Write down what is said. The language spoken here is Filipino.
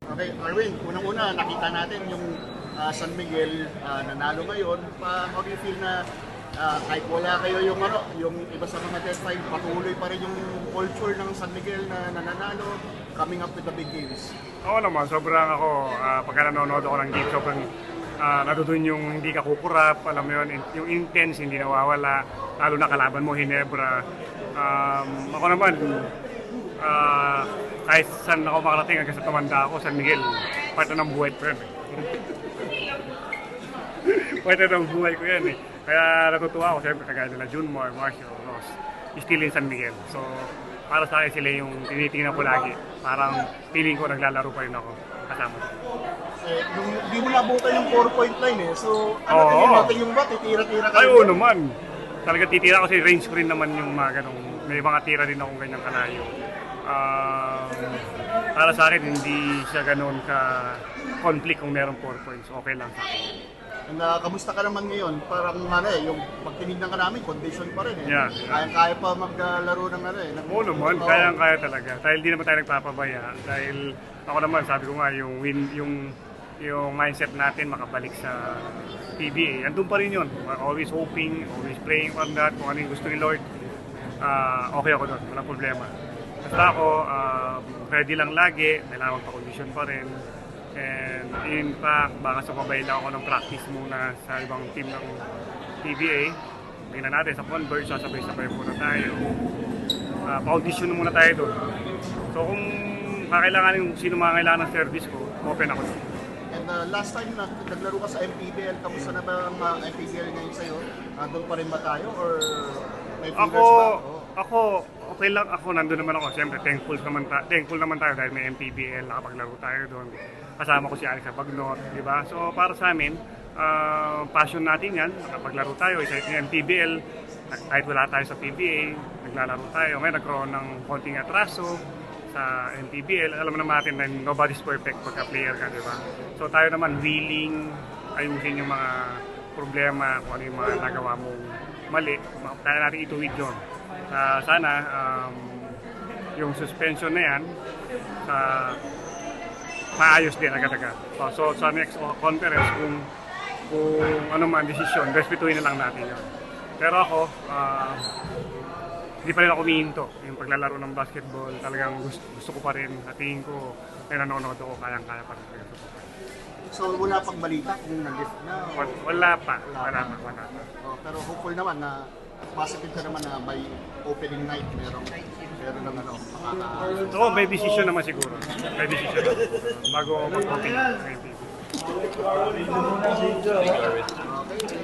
Okay, Arwin, unang-una nakita natin yung San Miguel nanalo ngayon. How do you feel na kahit wala kayo yung yung iba sa mga test time, patuloy pa rin yung culture ng San Miguel na nananalo, coming up with the big games? Oo naman, sobrang ako, pagka nanonood ako ng game, sobrang natutunan yung hindi ka kukurap, alam mo yun, yung intense, hindi nawawala, lalo na kalaban mo, Hinebra. Ako naman, kahit saan ako makarating hanggang sa tumanda ako, San Miguel, part na ng buhay ko yan. Part na ng buhay ko yan eh. Kaya natutuwa ako, siyempre, kagaya nila Junmar, Marshall, Ross, still in San Miguel. So, para sa akin sila yung tinitingnan ko lagi. Parang feeling ko naglalaro pa rin ako kasama. Hindi mo nabutan yung 4-point line eh. So, tingin natin yung ba? Titira-tira ka? Ay, oo naman. Talaga titira kasi range ko rin naman yung mga ganong, may mga tira din akong ganyang kalayo. Para sa akin, hindi siya ganon ka-conflict kung merong 4 points. Okay lang sa akin. And kamusta ka naman ngayon? Parang yung pag tinignan ka namin, condition pa rin eh. Yeah. Kaya pa maglaro ng Oo naman, kaya talaga. Dahil di naman tayo nagpapabaya. Dahil ako naman, sabi ko nga, yung mindset natin makabalik sa PBA. Andun pa rin yun. Always hoping, always praying on that. Kung ano yung gusto ni Lord, okay ako doon. Walang problema. Basta ako, ready lang lagi. Kailangan magpa-condition pa rin. And in fact, baka sumabay lang ako ng practice muna sa ibang team ng PBA. Tingnan natin sa Converge, sasabay-sabay muna tayo. Pa-audition muna tayo doon. So kung kakailangan yung sino mga kailangan ng service ko, open ako doon. And last time na naglaro ka sa MPBL, kamusta na ba ang MPBL ngayon sa'yo? Doon pa rin ba tayo or may fingers ba? Ako, okay lang ako, nandun naman ako. Siyempre, thankful naman tayo dahil may MPBL, nakapaglaro tayo doon. Kasama ko si Alex Abagnot, di ba? So, para sa amin, passion natin yan, nakapaglaro tayo. Isa yung MPBL, kahit wala tayo sa PBA, naglalaro tayo. May nagkaroon ng konting atraso sa MPBL. Alam naman natin na nobody's perfect pagka player ka, di ba? So, tayo naman willing ayusin yung mga problema, kung ano yung mga nagawa mong mali. Kaya natin ituwid yun. Sana yung suspension na yan maayos din agad-agad. So sa next conference kung ano man desisyon, respetuhin na lang natin yun. Pero ako, hindi pa rin ako umihinto. Yung paglalaro ng basketball, talagang gusto ko pa rin. At tingin ko, may nanonood ako, kayang-kaya pa rin. So wala pang balita kung nag-lift na? Wala pa. Pero hopeful naman na positive ka naman na may opening night, meron naman Oo, may decision naman siguro. May decision bago mag-open. Okay.